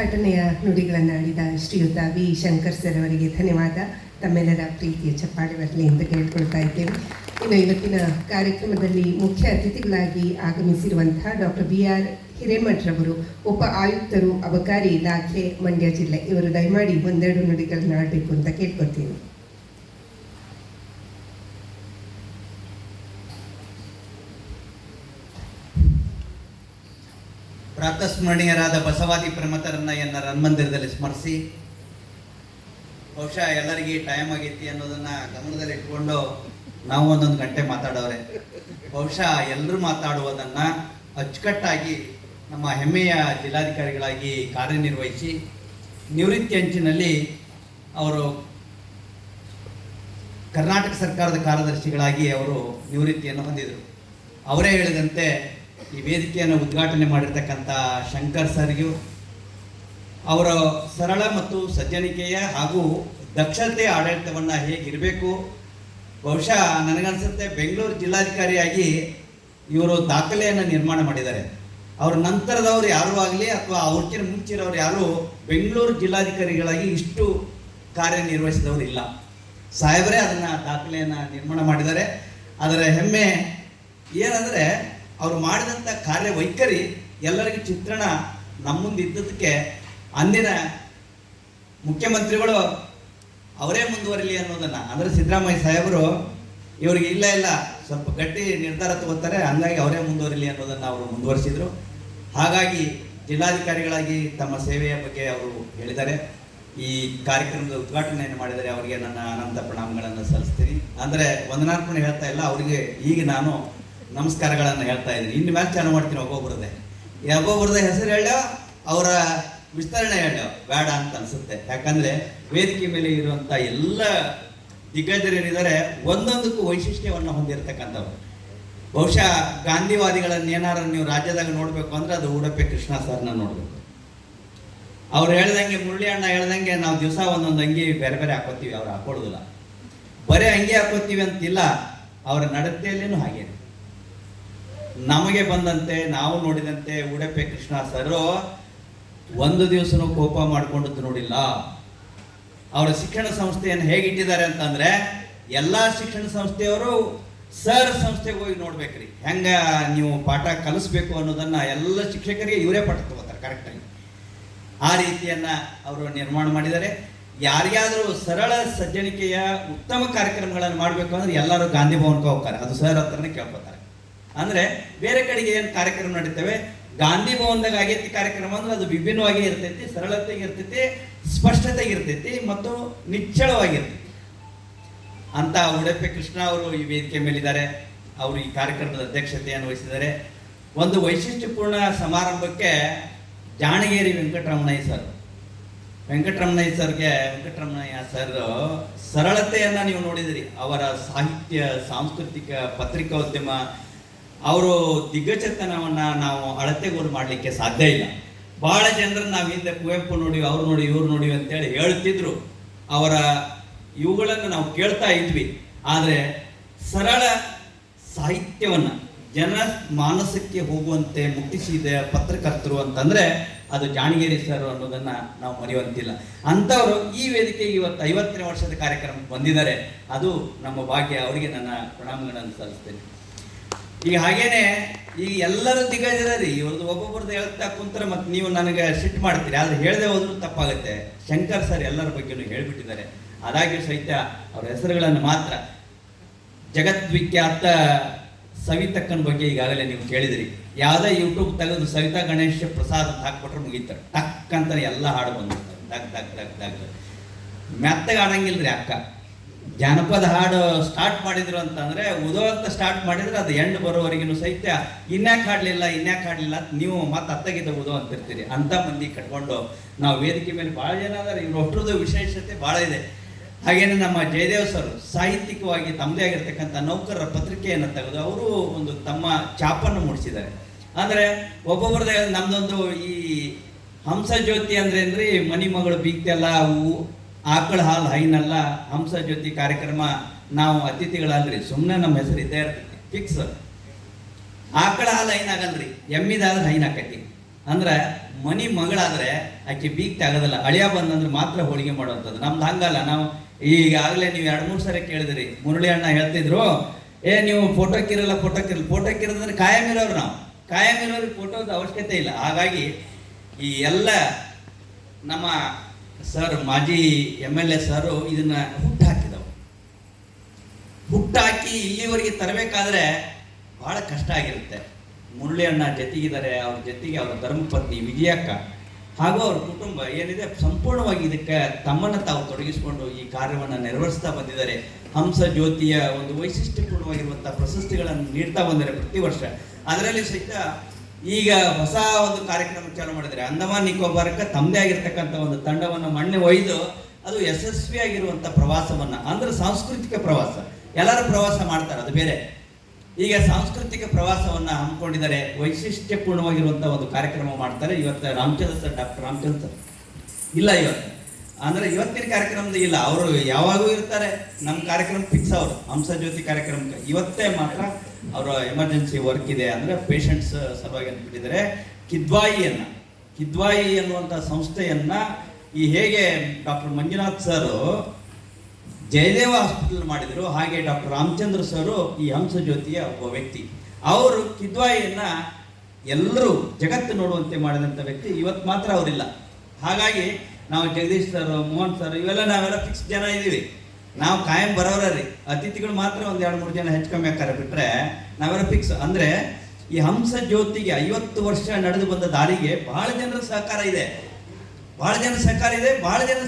ಉದ್ಘಾಟನೆಯ ನುಡಿಗಳನ್ನು ಆಡಿದ ಶ್ರೀಯುತ ವಿ ಶಂಕರ್ ಸರ್ ಅವರಿಗೆ ಧನ್ಯವಾದ. ತಮ್ಮೆಲ್ಲರ ಪ್ರೀತಿಯ ಚಪ್ಪಾಳೆ ಬರಲಿ ಅಂತ ಕೇಳ್ಕೊಳ್ತಾ ಇದ್ದೇವೆ. ಇನ್ನು ಇವತ್ತಿನ ಕಾರ್ಯಕ್ರಮದಲ್ಲಿ ಮುಖ್ಯ ಅತಿಥಿಗಳಾಗಿ ಆಗಮಿಸಿರುವಂತಹ ಡಾಕ್ಟರ್ BR ಹಿರೇಮಠರವರು, ಉಪ ಆಯುಕ್ತರು, ಅಬಕಾರಿ ಇಲಾಖೆ, ಮಂಡ್ಯ ಜಿಲ್ಲೆ. ಇವರು ದಯಮಾಡಿ ಒಂದೆರಡು ನುಡಿಗಳನ್ನ ಆಡಬೇಕು ಅಂತ ಕೇಳ್ಕೊತೀನಿ. ಪ್ರಾತಸ್ಮರಣೀಯರಾದ ಬಸವಾದಿ ಪ್ರಮಥರನ್ನ ರನ್ಮಂದಿರದಲ್ಲಿ ಸ್ಮರಿಸಿ, ಬಹುಶಃ ಎಲ್ಲರಿಗೆ ಟೈಮ್ ಆಗೈತಿ ಅನ್ನೋದನ್ನ ಗಮನದಲ್ಲಿ ಇಟ್ಕೊಂಡು ನಾವು ಒಂದೊಂದು ಗಂಟೆ ಮಾತಾಡೋರೆ. ಬಹುಶಃ ಎಲ್ಲರೂ ಮಾತಾಡುವುದನ್ನ ಅಚ್ಚುಕಟ್ಟಾಗಿ ನಮ್ಮ ಹೆಮ್ಮೆಯ ಜಿಲ್ಲಾಧಿಕಾರಿಗಳಾಗಿ ಕಾರ್ಯನಿರ್ವಹಿಸಿ ನಿವೃತ್ತಿ ಅಂಚಿನಲ್ಲಿ ಅವರು ಕರ್ನಾಟಕ ಸರ್ಕಾರದ ಕಾರ್ಯದರ್ಶಿಗಳಾಗಿ ಅವರು ನಿವೃತ್ತಿಯನ್ನು ಹೊಂದಿದರು. ಅವರೇ ಹೇಳಿದಂತೆ ಈ ವೇದಿಕೆಯನ್ನು ಉದ್ಘಾಟನೆ ಮಾಡಿರ್ತಕ್ಕಂಥ ಶಂಕರ್ ಸರ್ಗೂ, ಅವರ ಸರಳ ಮತ್ತು ಸಜ್ಜನಿಕೆಯ ಹಾಗೂ ದಕ್ಷತೆ ಆಡಳಿತವನ್ನು ಹೇಗಿರಬೇಕು, ಬಹುಶಃ ನನಗನ್ಸುತ್ತೆ ಬೆಂಗಳೂರು ಜಿಲ್ಲಾಧಿಕಾರಿಯಾಗಿ ಇವರು ದಾಖಲೆಯನ್ನು ನಿರ್ಮಾಣ ಮಾಡಿದ್ದಾರೆ. ಅವ್ರ ನಂತರದವ್ರು ಯಾರೂ ಆಗಲಿ ಅಥವಾ ಅವ್ರಿಗಿಂತ ಮುಂಚಿರೋರು ಯಾರು ಬೆಂಗಳೂರು ಜಿಲ್ಲಾಧಿಕಾರಿಗಳಾಗಿ ಇಷ್ಟು ಕಾರ್ಯನಿರ್ವಹಿಸಿದವರು ಇಲ್ಲ. ಸಾಹೇಬರೇ ಅದನ್ನು ದಾಖಲೆಯನ್ನು ನಿರ್ಮಾಣ ಮಾಡಿದ್ದಾರೆ. ಅದರ ಹೆಮ್ಮೆ ಏನಂದರೆ ಅವರು ಮಾಡಿದಂಥ ಕಾರ್ಯವೈಖರಿ ಎಲ್ಲರಿಗೂ ಚಿತ್ರಣ ನಮ್ಮ ಮುಂದೆ ಇದ್ದದಕ್ಕೆ ಅಂದಿನ ಮುಖ್ಯಮಂತ್ರಿಗಳು ಅವರೇ ಮುಂದುವರಿಲಿ ಅನ್ನೋದನ್ನು, ಅಂದರೆ ಸಿದ್ದರಾಮಯ್ಯ ಸಾಹೇಬರು ಇವರಿಗೆ ಇಲ್ಲ ಸ್ವಲ್ಪ ಗಟ್ಟಿ ನಿರ್ಧಾರ ತಗೋತಾರೆ, ಹಂಗಾಗಿ ಅವರೇ ಮುಂದುವರಿಲಿ ಅನ್ನೋದನ್ನು ಅವರು ಮುಂದುವರಿಸಿದರು. ಹಾಗಾಗಿ ಜಿಲ್ಲಾಧಿಕಾರಿಗಳಾಗಿ ತಮ್ಮ ಸೇವೆಯ ಬಗ್ಗೆ ಅವರು ಹೇಳಿದ್ದಾರೆ. ಈ ಕಾರ್ಯಕ್ರಮದ ಉದ್ಘಾಟನೆಯನ್ನು ಮಾಡಿದರೆ ಅವರಿಗೆ ನನ್ನ ಅನಂತ ಪ್ರಣಾಮಗಳನ್ನು ಸಲ್ಲಿಸ್ತೀನಿ. ಅಂದರೆ ವಂದನಾರ್ಪಣೆ ಹೇಳ್ತಾ ಇಲ್ಲ, ಅವರಿಗೆ ಈಗ ನಾನು ನಮಸ್ಕಾರಗಳನ್ನು ಹೇಳ್ತಾ ಇದ್ದೀನಿ. ಇನ್ನು ಮೇಲೆ ಚಾಲು ಮಾಡ್ತೀನಿ. ಒಬ್ಬೊಬ್ಬರದೇ ಹೆಸರು ಹೇಳೋ, ಅವರ ವಿಸ್ತರಣೆ ಹೇಳೋ ಬೇಡ ಅಂತ ಅನಿಸುತ್ತೆ. ಯಾಕಂದರೆ ವೇದಿಕೆ ಮೇಲೆ ಇರುವಂಥ ಎಲ್ಲ ದಿಗ್ಗಜರೇನಿದ್ದಾರೆ ಒಂದೊಂದಕ್ಕೂ ವೈಶಿಷ್ಟ್ಯವನ್ನು ಹೊಂದಿರತಕ್ಕಂಥವ್ರು. ಬಹುಶಃ ಗಾಂಧಿವಾದಿಗಳನ್ನು ಏನಾರು ನೀವು ರಾಜ್ಯದಾಗ ನೋಡಬೇಕು ಅಂದರೆ ಅದು ಉಡುಪಿ ಕೃಷ್ಣ ಸರ್ನ ನೋಡಬೇಕು. ಅವ್ರು ಹೇಳ್ದಂಗೆ, ಮುರಳಿ ಅಣ್ಣ ಹೇಳ್ದಂಗೆ, ನಾವು ದಿವಸ ಒಂದೊಂದು ಅಂಗಿ ಬೇರೆ ಬೇರೆ ಹಾಕೋತೀವಿ, ಅವ್ರು ಹಾಕೊಳ್ಳೋದಿಲ್ಲ. ಬರೀ ಅಂಗಿ ಹಾಕೋತೀವಿ ಅಂತಿಲ್ಲ, ಅವರ ನಡತೆಯಲ್ಲೇನು ಹಾಗೆ. ನಮಗೆ ಬಂದಂತೆ ನಾವು ನೋಡಿದಂತೆ ಉಡುಪಿ ಕೃಷ್ಣ ಸರ್ ಒಂದು ದಿವಸನೂ ಕೋಪ ಮಾಡಿಕೊಂಡದ್ದು ನೋಡಿಲ್ಲ. ಅವರ ಶಿಕ್ಷಣ ಸಂಸ್ಥೆಯನ್ನು ಹೇಗಿಟ್ಟಿದ್ದಾರೆ ಅಂತಂದ್ರೆ, ಎಲ್ಲ ಶಿಕ್ಷಣ ಸಂಸ್ಥೆಯವರು ಸರ್ ಸಂಸ್ಥೆಗೆ ಹೋಗಿ ನೋಡ್ಬೇಕ್ರಿ, ಹೆಂಗ ನೀವು ಪಾಠ ಕಲಿಸ್ಬೇಕು ಅನ್ನೋದನ್ನ ಎಲ್ಲ ಶಿಕ್ಷಕರಿಗೆ ಇವರೇ ಪಾಠ ತಗೋತಾರೆ ಕರೆಕ್ಟಾಗಿ. ಆ ರೀತಿಯನ್ನ ಅವರು ನಿರ್ಮಾಣ ಮಾಡಿದ್ದಾರೆ. ಯಾರಿಗಾದರೂ ಸರಳ ಸಜ್ಜನಿಕೆಯ ಉತ್ತಮ ಕಾರ್ಯಕ್ರಮಗಳನ್ನು ಮಾಡಬೇಕು ಅಂದ್ರೆ ಎಲ್ಲರೂ ಗಾಂಧಿ ಭವನಕ್ಕೆ ಹೋಗ್ತಾರೆ, ಅದು ಸರ್ ಹತ್ರನೇ ಕೇಳ್ಕೊತಾರೆ. ಅಂದ್ರೆ ಬೇರೆ ಕಡೆಗೆ ಏನು ಕಾರ್ಯಕ್ರಮ ನಡೀತವೆ, ಗಾಂಧಿ ಭವನದಾಗ ಆಗೈತಿ ಕಾರ್ಯಕ್ರಮ ಅಂದ್ರೆ ಅದು ವಿಭಿನ್ನವಾಗಿ ಇರ್ತೈತಿ, ಸರಳತೆಗೆ ಇರ್ತೈತಿ, ಸ್ಪಷ್ಟತೆಗೆ ಇರ್ತೈತಿ ಮತ್ತು ನಿಚ್ಚಳವಾಗಿರ್ತೈತಿ ಅಂತ ಉಡುಪಿ ಕೃಷ್ಣ ಅವರು ಈ ವೇದಿಕೆ ಮೇಲಿದ್ದಾರೆ. ಅವರು ಈ ಕಾರ್ಯಕ್ರಮದ ಅಧ್ಯಕ್ಷತೆಯನ್ನು ವಹಿಸಿದ್ದಾರೆ. ಒಂದು ವೈಶಿಷ್ಟ್ಯಪೂರ್ಣ ಸಮಾರಂಭಕ್ಕೆ ಜಾಣಗೇರಿ ವೆಂಕಟರಮಣಯ್ಯ ಸರ್ ಸರಳತೆಯನ್ನ ನೀವು ನೋಡಿದಿರಿ. ಅವರ ಸಾಹಿತ್ಯ, ಸಾಂಸ್ಕೃತಿಕ, ಪತ್ರಿಕೋದ್ಯಮ, ಅವರು ದಿಗ್ಗಜತನವನ್ನ ನಾವು ಅಳತೆಗೋಲು ಮಾಡಲಿಕ್ಕೆ ಸಾಧ್ಯ ಇಲ್ಲ. ಬಹಳ ಜನರನ್ನ ನಾವು ಹಿಂದೆ ಕುವೆಂಪು ನೋಡಿವಿ, ಅವ್ರು ನೋಡಿ, ಇವ್ರು ನೋಡಿವಿ ಅಂತೇಳಿ ಹೇಳ್ತಿದ್ರು. ಅವರ ಇವುಗಳನ್ನು ನಾವು ಕೇಳ್ತಾ ಇದ್ವಿ. ಆದರೆ ಸರಳ ಸಾಹಿತ್ಯವನ್ನ ಜನ ಮಾನಸಕ್ಕೆ ಹೋಗುವಂತೆ ಮುಟ್ಟಿಸಿದ ಪತ್ರಕರ್ತರು ಅಂತಂದ್ರೆ ಅದು ಜಾಣಗೇರಿ ಸರ್ ಅನ್ನೋದನ್ನ ನಾವು ಮರೆಯುವಂತಿಲ್ಲ. ಅಂಥವರು ಈ ವೇದಿಕೆಗೆ ಇವತ್ತು 50ನೇ ವರ್ಷದ ಕಾರ್ಯಕ್ರಮಕ್ಕೆ ಬಂದಿದ್ದಾರೆ. ಅದು ನಮ್ಮ ಭಾಗ್ಯ. ಅವರಿಗೆ ನನ್ನ ಪ್ರಣಾಮಗಳನ್ನು ಸಲ್ಲಿಸ್ತೇನೆ. ಈಗ ಹಾಗೇನೆ ಈಗ ಎಲ್ಲರೂ ದಿಗ್ಗಜರಿ, ಇವ್ರದ್ದು ಒಬ್ಬೊಬ್ಬರದ್ದು ಹೇಳ್ತಾ ಕುಂತಾರೆ, ಮತ್ತು ನೀವು ನನಗೆ ಸಿಟ್ಟು ಮಾಡ್ತೀರಿ. ಆದ್ರೆ ಹೇಳದೆ ಹೋದ್ರೂ ತಪ್ಪಾಗುತ್ತೆ. ಶಂಕರ್ ಸರ್ ಎಲ್ಲರ ಬಗ್ಗೆನೂ ಹೇಳ್ಬಿಟ್ಟಿದ್ದಾರೆ. ಆದಾಗ್ಯೂ ಸಹಿತ ಅವರ ಹೆಸರುಗಳನ್ನು ಮಾತ್ರ, ಜಗದ್ವಿಖ್ಯಾತ ಸವಿತಕ್ಕನ ಬಗ್ಗೆ ಈಗಾಗಲೇ ನೀವು ಕೇಳಿದಿರಿ. ಯಾವುದೇ ಯೂಟ್ಯೂಬ್ ತೆಗೆದು ಸವಿತಾ ಗಣೇಶ ಪ್ರಸಾದ್ ಅಂತ ಹಾಕ್ಬಿಟ್ರೆ ಮುಗೀತಾರೆ, ಟಕ್ ಅಂತ ಎಲ್ಲ ಹಾಡು ಬಂದಿರ್ತಾರೆ. ದಗ್ ಮೆತ್ತಗೆ ಆಡಂಗಿಲ್ರಿ ಅಕ್ಕ. ಜಾನಪದ ಹಾಡು ಸ್ಟಾರ್ಟ್ ಮಾಡಿದ್ರು ಅಂತಂದ್ರೆ ಉದೋ ಅಂತ ಸ್ಟಾರ್ಟ್ ಮಾಡಿದ್ರೆ ಅದು ಎಂಡ್ ಬರೋವರೆಗೂ ಸಹಿತ ಇನ್ಯಾಕೆ ಹಾಡಲಿಲ್ಲ ಅಂತ ನೀವು ಮತ್ತೆ ಅತ್ತಗಿದ್ದ ಉದೋ ಅಂತಿರ್ತೀರಿ. ಅಂತ ಮಂದಿ ಕಟ್ಕೊಂಡು ನಾವು ವೇದಿಕೆ ಮೇಲೆ ಭಾಳ ಜನ ಅದಾರೆ. ಇವ್ರ ಒಟ್ಟರದ್ದು ವಿಶೇಷತೆ ಭಾಳ ಇದೆ. ಹಾಗೇನೆ ನಮ್ಮ ಜಯದೇವ್ ಸರ್ ಸಾಹಿತ್ಯಿಕವಾಗಿ ತಮ್ಮದೇ ಆಗಿರ್ತಕ್ಕಂಥ ನೌಕರರ ಪತ್ರಿಕೆಯನ್ನು ತೆಗೆದು ಅವರು ಒಂದು ತಮ್ಮ ಛಾಪನ್ನು ಮೂಡಿಸಿದ್ದಾರೆ. ಅಂದರೆ ಒಬ್ಬೊಬ್ಬರದೇ ನಮ್ದೊಂದು ಈ ಹಂಸ ಜ್ಯೋತಿ ಅಂದ್ರೇನ್ರಿ, ಮನಿ ಮಗಳು ಬೀಗ್ತೆಲ್ಲ ಅವು ಆಕಳ ಹಾಲು ಹೈನಲ್ಲ, ಹಂಸ ಜ್ಯೋತಿ ಕಾರ್ಯಕ್ರಮ ನಾವು ಅತಿಥಿಗಳಲ್ರಿ, ಸುಮ್ಮನೆ ನಮ್ಮ ಹೆಸರು ಇದ್ದೇ ಇರ್ತೈತಿ ಫಿಕ್ಸ್. ಆಕಳ ಹಾಲು ಹೈನಾಗಲ್ರಿ, ಎಮ್ಮಿದಾದ್ರೆ ಹೈನ್ ಆಕೈತಿ. ಅಂದ್ರೆ ಮನಿ ಮಗಳಾದ್ರೆ ಆಕೆ ಬೀಗ್ತೆ ಆಗೋದಲ್ಲ. ಅಳಿಯ ಬಂದಂದ್ರೆ ಮಾತ್ರ ಹೋಳಿಗೆ ಮಾಡುವಂಥದ್ದು. ನಮ್ದು ಹಂಗಲ್ಲ. ನಾವು ಈಗಾಗಲೇ ನೀವು 2-3 ಸರಿ ಕೇಳಿದ್ರಿ, ಮುರಳಿ ಅಣ್ಣ ಹೇಳ್ತಿದ್ರು, ನೀವು ಫೋಟೋಕ್ಕಿರೋದಂದ್ರೆ ಕಾಯಂ ಇರೋರು. ನಾವು ಕಾಯಂ ಇರೋರಿಗೆ ಫೋಟೋದ ಅವಶ್ಯಕತೆ ಇಲ್ಲ. ಹಾಗಾಗಿ ಈ ಎಲ್ಲ ನಮ್ಮ ಸರ್, ಮಾಜಿ MLA ಸರು ಇದನ್ನ ಹುಟ್ಟಾಕಿ ಇಲ್ಲಿವರೆಗೆ ತರಬೇಕಾದ್ರೆ ಬಹಳ ಕಷ್ಟ ಆಗಿರುತ್ತೆ. ಮುರಳಿ ಅಣ್ಣ ಜೊತೆಗಿದ್ದಾರೆ, ಅವ್ರ ಜೊತೆಗೆ ಅವರ ಧರ್ಮಪತ್ನಿ ವಿಜಯಕ್ಕ ಹಾಗೂ ಅವ್ರ ಕುಟುಂಬ ಏನಿದೆ ಸಂಪೂರ್ಣವಾಗಿ ಇದಕ್ಕೆ ತಮ್ಮನ್ನು ತಾವು ತೊಡಗಿಸಿಕೊಂಡು ಈ ಕಾರ್ಯವನ್ನು ನೆರವೇರಿಸ್ತಾ ಬಂದಿದ್ದಾರೆ. ಹಂಸ ಜ್ಯೋತಿಯ ಒಂದು ವೈಶಿಷ್ಟ್ಯಪೂರ್ಣವಾಗಿರುವಂತಹ ಪ್ರಶಸ್ತಿಗಳನ್ನು ನೀಡ್ತಾ ಬಂದರೆ ಪ್ರತಿ ವರ್ಷ. ಅದರಲ್ಲಿ ಸಹಿತ ಈಗ ಹೊಸ ಒಂದು ಕಾರ್ಯಕ್ರಮ ಚಾಲೂ ಮಾಡಿದ್ದಾರೆ. ಅಂಡಮಾನ್ ನಿಕೋಬಾರಕ್ಕೆ ತಮ್ಮದೇ ಆಗಿರ್ತಕ್ಕಂಥ ಒಂದು ತಂಡವನ್ನು ಮಣ್ಣೆ ಒಯ್ದು ಅದು ಯಶಸ್ವಿಯಾಗಿರುವಂಥ ಪ್ರವಾಸವನ್ನ, ಅಂದ್ರೆ ಸಾಂಸ್ಕೃತಿಕ ಪ್ರವಾಸ. ಎಲ್ಲರೂ ಪ್ರವಾಸ ಮಾಡ್ತಾರೆ, ಅದು ಬೇರೆ. ಈಗ ಸಾಂಸ್ಕೃತಿಕ ಪ್ರವಾಸವನ್ನ ಹಮ್ಮಿಕೊಂಡಿದ್ದಾರೆ. ವೈಶಿಷ್ಟ್ಯಪೂರ್ಣವಾಗಿರುವಂತಹ ಒಂದು ಕಾರ್ಯಕ್ರಮ ಮಾಡ್ತಾರೆ. ಇವತ್ತು ಡಾಕ್ಟರ್ ರಾಮಚಂದ್ರ ಸರ್ ಇಲ್ಲ ಇವತ್ತು, ಅಂದ್ರೆ ಇವತ್ತಿನ ಕಾರ್ಯಕ್ರಮದ ಇಲ್ಲ, ಅವರು ಯಾವಾಗೂ ಇರ್ತಾರೆ. ನಮ್ಮ ಕಾರ್ಯಕ್ರಮ ಫಿಕ್ಸ್. ಅವರು ಹಂಸ ಜ್ಯೋತಿ ಕಾರ್ಯಕ್ರಮಕ್ಕೆ ಇವತ್ತೇ ಮಾತ್ರ ಅವರ ಎಮರ್ಜೆನ್ಸಿ ವರ್ಕ್ ಇದೆ, ಅಂದ್ರೆ ಪೇಷಂಟ್ಸ್ ಸಲುವಾಗಿ ಅಂದ್ಬಿಟ್ಟಿದ್ದಾರೆ. ಕಿದ್ವಾಯಿ ಅನ್ನುವಂಥ ಸಂಸ್ಥೆಯನ್ನ ಈ ಹೇಗೆ doctor Manjunath sir Jayadeva hospital ಮಾಡಿದ್ರು, ಹಾಗೆ ಡಾಕ್ಟರ್ ರಾಮಚಂದ್ರ ಸರ್ ಈ ಹಂಸ ಜ್ಯೋತಿಯ ಒಬ್ಬ ವ್ಯಕ್ತಿ. ಅವರು ಕಿದ್ವಾಯಿಯನ್ನ ಎಲ್ಲರೂ ಜಗತ್ತು ನೋಡುವಂತೆ ಮಾಡಿದಂಥ ವ್ಯಕ್ತಿ. ಇವತ್ತು ಮಾತ್ರ ಅವರಿಲ್ಲ. ಹಾಗಾಗಿ ನಾವು ಜಗದೀಶ್ ಸರ್, ಮೋಹನ್ ಸರ್ ನಾವೆಲ್ಲ ಫಿಕ್ಸ್ ಜನ ಇದ್ದೀವಿ. ನಾವು ಕಾಯಂ ಬರೋರಿ. ಅತಿಥಿಗಳು ಮಾತ್ರ ಒಂದು 2-3 ಜನ ಹೆಚ್ಚು ಕಮ್ಮಿ ಆಕಾರ ಬಿಟ್ರೆ ನಾವೆಲ್ಲ ಫಿಕ್ಸ್. ಅಂದ್ರೆ ಈ ಹಂಸ ಜ್ಯೋತಿಗೆ 50 ವರ್ಷ ನಡೆದು ಬಂದ ದಾರಿಗೆ ಬಹಳ ಜನರ ಸಹಕಾರ ಇದೆ. ಬಹಳ ಜನ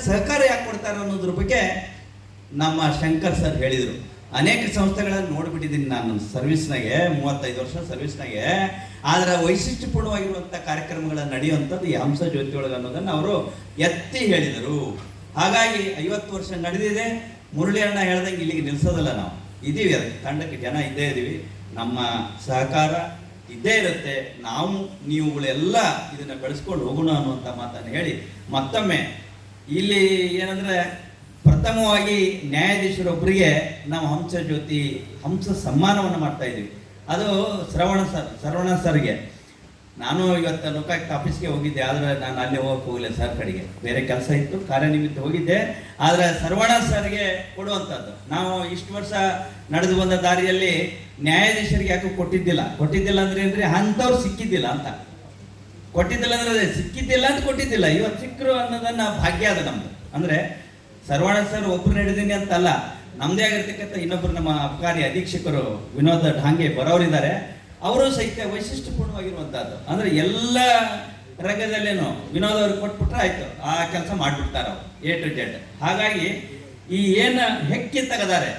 ಸಹಕಾರ ಯಾಕೆ ಕೊಡ್ತಾರೆ ಅನ್ನೋದ್ರ ಬಗ್ಗೆ ನಮ್ಮ ಶಂಕರ್ ಸರ್ ಹೇಳಿದರು. ಅನೇಕ ಸಂಸ್ಥೆಗಳನ್ನು ನೋಡ್ಬಿಟ್ಟಿದ್ದೀನಿ ನಾನು ಸರ್ವಿಸ್ನಾಗೆ, 35 ವರ್ಷ ಸರ್ವಿಸ್ನಾಗೆ. ಆದ್ರೆ ವೈಶಿಷ್ಟ್ಯಪೂರ್ಣವಾಗಿರುವಂಥ ಕಾರ್ಯಕ್ರಮಗಳನ್ನು ನಡೆಯುವಂಥದ್ದು ಈ ಹಂಸ ಜ್ಯೋತಿ ಒಳಗೆ ಅನ್ನೋದನ್ನು ಅವರು ಎತ್ತಿ ಹೇಳಿದರು. ಹಾಗಾಗಿ 50 ವರ್ಷ ನಡೆದಿದೆ. ಮುರಳಿ ಅಣ್ಣ ಹೇಳ್ದಂಗೆ ಇಲ್ಲಿಗೆ ನಿಲ್ಸೋದಲ್ಲ, ನಾವು ಇದೀವಿ, ಅದಕ್ಕೆ ತಂಡಕ್ಕೆ ಜನ ಇದ್ದೇ ಇದ್ದೀವಿ. ನಮ್ಮ ಸಹಕಾರ ಇದ್ದೇ ಇರುತ್ತೆ. ನೀವುಗಳೆಲ್ಲ ಇದನ್ನ ಬೆಳೆಸ್ಕೊಂಡು ಹೋಗೋಣ ಅನ್ನುವಂಥ ಮಾತನ್ನು ಹೇಳಿ ಮತ್ತೊಮ್ಮೆ ಇಲ್ಲಿ ಏನಂದ್ರೆ, ಪ್ರಥಮವಾಗಿ ನ್ಯಾಯಾಧೀಶರೊಬ್ಬರಿಗೆ ನಾವು ಹಂಸ ಸಮ್ಮಾನವನ್ನು ಮಾಡ್ತಾ ಇದ್ದೀವಿ. ಅದು ಶ್ರವಣ ಸರ್ಗೆ. ನಾನು ಇವತ್ತು ಲೋಕಾಯುಕ್ತ ಆಫೀಸ್ಗೆ ಹೋಗಿದ್ದೆ, ಆದರೆ ನಾನು ಅಲ್ಲಿ ಹೋಗಕ್ಕೆ ಹೋಗಲಿಲ್ಲ. ಸರ್ ಕಡೆಗೆ ಬೇರೆ ಕೆಲಸ ಇತ್ತು, ಕಾರ್ಯನಿಮಿತ್ತ ಹೋಗಿದ್ದೆ. ಆದರೆ ಶ್ರವಣ ಸರ್ಗೆ ಕೊಡುವಂಥದ್ದು ನಾವು ಇಷ್ಟು ವರ್ಷ ನಡೆದು ಬಂದ ದಾರಿಯಲ್ಲಿ ನ್ಯಾಯಾಧೀಶರಿಗೆ ಯಾಕೆ ಕೊಟ್ಟಿದ್ದಿಲ್ಲ ಅಂದ್ರೆ ಏನ್ರಿ, ಅಂಥವ್ರು ಸಿಕ್ಕಿದ್ದಿಲ್ಲ ಅಂತ ಕೊಟ್ಟಿದ್ದಿಲ್ಲ. ಇವತ್ತು ಸಿಕ್ಕರು ಅನ್ನೋದನ್ನ ಭಾಗ್ಯ ಅದ ನಮ್ದು. ಅಂದ್ರೆ ಶ್ರವಣ ಸರ್ ಒಬ್ರು ನಡೆದೀನಿ ಅಂತಲ್ಲ, ನಮ್ದೇ ಆಗಿರ್ತಕ್ಕಂಥ ಇನ್ನೊಬ್ರು ನಮ್ಮ ಅಬಕಾರಿ ಅಧೀಕ್ಷಕರು ವಿನೋದ್ ಢಾಂಗೆ ಬರೋರಿದ್ದಾರೆ. ಅವರು ಸಹಿತ ವೈಶಿಷ್ಟ್ಯಪೂರ್ಣವಾಗಿರುವಂತಹದ್ದು. ಅಂದ್ರೆ ಎಲ್ಲ ರಂಗದಲ್ಲೇನು ವಿನೋದ್ ಅವ್ರಿಗೆ ಕೊಟ್ಬಿಟ್ರೆ ಆಯ್ತು, ಆ ಕೆಲಸ ಮಾಡ್ಬಿಡ್ತಾರ ಅವ್ರು A to Z. ಹಾಗಾಗಿ ಈ ಹೆಕ್ಕಿ ತೆಗದಾರೆ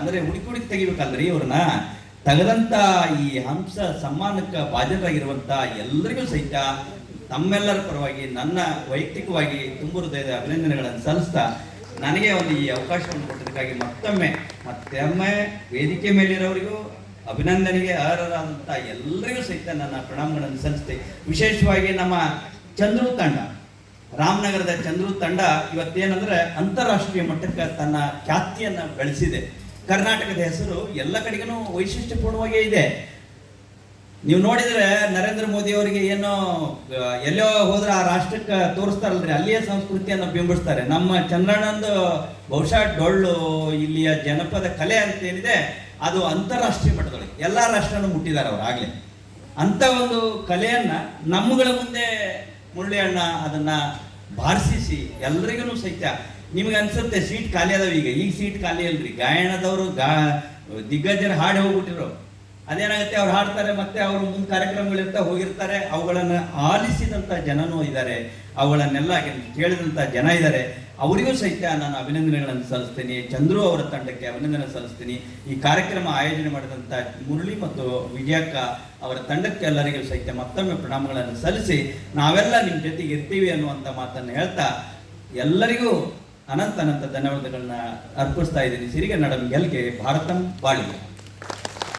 ಅಂದ್ರೆ ಹುಡುಕಿ ತೆಗಿಬೇಕಲ್ರಿ ಇವ್ರನ್ನ. ತೆಗೆದಂತ ಈ ಹಂಸ ಸಮ್ಮಾನಕ್ಕೆ ಬಾಧ್ಯರಾಗಿರುವಂತ ಎಲ್ಲರಿಗೂ ಸಹಿತ ತಮ್ಮೆಲ್ಲರ ಪರವಾಗಿ ನನ್ನ ವೈಯಕ್ತಿಕವಾಗಿ ತುಂಬ ಹೃದಯದ ಅಭಿನಂದನೆಗಳನ್ನು ಸಲ್ಲಿಸ್ತಾ, ನನಗೆ ಒಂದು ಈ ಅವಕಾಶವನ್ನು ಕೊಟ್ಟಿದ್ದಕ್ಕಾಗಿ ಮತ್ತೊಮ್ಮೆ ವೇದಿಕೆ ಮೇಲಿರೋರಿಗೂ ಅಭಿನಂದನೆಗೆ ಅರ್ಹರಾದಂಥ ಎಲ್ಲರಿಗೂ ಸಹಿತ ನನ್ನ ಪ್ರಣಾಮಗಳನ್ನು ಸಲ್ಲಿಸ್ತೇನೆ. ವಿಶೇಷವಾಗಿ ನಮ್ಮ ಚಂದ್ರು ತಂಡ, ರಾಮನಗರದ ಚಂದ್ರು ತಂಡ ಇವತ್ತೇನಂದ್ರೆ ಅಂತಾರಾಷ್ಟ್ರೀಯ ಮಟ್ಟಕ್ಕೆ ತನ್ನ ಖ್ಯಾತಿಯನ್ನು ಬೆಳೆಸಿದೆ. ಕರ್ನಾಟಕದ ಹೆಸರು ಎಲ್ಲ ಕಡೆಗೂ ವೈಶಿಷ್ಟ್ಯಪೂರ್ಣವಾಗೇ ಇದೆ. ನೀವು ನೋಡಿದ್ರೆ ನರೇಂದ್ರ ಮೋದಿ ಅವರಿಗೆ ಏನೋ ಎಲ್ಲೋ ಹೋದ್ರೆ ಆ ರಾಷ್ಟ್ರಕ್ಕೆ ತೋರಿಸ್ತಾರಲ್ರಿ, ಅಲ್ಲಿಯ ಸಂಸ್ಕೃತಿಯನ್ನು ಬಿಂಬಿಸ್ತಾರೆ. ನಮ್ಮ ಚಂದ್ರಣ್ಣಂದು ಬಹುಶಃ ಡೊಳ್ಳು, ಇಲ್ಲಿಯ ಜನಪದ ಕಲೆ ಅಂತ ಏನಿದೆ ಅದು ಅಂತಾರಾಷ್ಟ್ರೀಯ ಮಟ್ಟದೊಳಗೆ ಎಲ್ಲ ರಾಷ್ಟ್ರನೂ ಮುಟ್ಟಿದ್ದಾರೆ ಅವರು ಆಗ್ಲೇ. ಅಂತ ಒಂದು ಕಲೆಯನ್ನ ನಮ್ಮಗಳ ಮುಂದೆ ಮುರಳಿ ಅಣ್ಣ ಅದನ್ನ ಬಾರಿಸಿ ಎಲ್ರಿಗೂ ಸಹಿತ ನಿಮ್ಗೆ ಅನ್ಸುತ್ತೆ ಸೀಟ್ ಖಾಲಿ ಅದಾವ. ಈಗ ಸೀಟ್ ಖಾಲಿ ಅಲ್ರಿ. ಗಾಯನದವರು ದಿಗ್ಗಜರ ಹಾಡಿ ಹೋಗ್ಬಿಟ್ಟಿರೋ, ಅದೇನಾಗುತ್ತೆ, ಅವ್ರು ಹಾಡ್ತಾರೆ, ಮತ್ತೆ ಅವರು ಮುಂದೆ ಕಾರ್ಯಕ್ರಮಗಳಿರ್ತಾ ಹೋಗಿರ್ತಾರೆ. ಅವುಗಳನ್ನು ಆಲಿಸಿದಂಥ ಜನನೂ ಇದ್ದಾರೆ, ಅವುಗಳನ್ನೆಲ್ಲ ಕೇಳಿದಂಥ ಜನ ಇದ್ದಾರೆ. ಅವರಿಗೂ ಸಹಿತ ನಾನು ಅಭಿನಂದನೆಗಳನ್ನು ಸಲ್ಲಿಸ್ತೀನಿ. ಚಂದ್ರು ಅವರ ತಂಡಕ್ಕೆ ಅಭಿನಂದನೆ ಸಲ್ಲಿಸ್ತೀನಿ. ಈ ಕಾರ್ಯಕ್ರಮ ಆಯೋಜನೆ ಮಾಡಿದಂಥ ಮುರಳಿ ಮತ್ತು ವಿಜಯಕ್ಕ ಅವರ ತಂಡಕ್ಕೆ ಎಲ್ಲರಿಗೂ ಸಹಿತ ಮತ್ತೊಮ್ಮೆ ಪ್ರಣಾಮಗಳನ್ನು ಸಲ್ಲಿಸಿ, ನಾವೆಲ್ಲ ನಿಮ್ಮ ಜೊತೆಗೆ ಇರ್ತೀವಿ ಅನ್ನುವಂಥ ಮಾತನ್ನು ಹೇಳ್ತಾ ಎಲ್ಲರಿಗೂ ಅನಂತ ಧನ್ಯವಾದಗಳನ್ನ ಅರ್ಪಿಸ್ತಾ ಇದ್ದೀನಿ. ಸಿರಿಗನ್ನಡಂ ಗೆಲ್ಗೆ ಭಾರತಂ ಬಾಳಿ.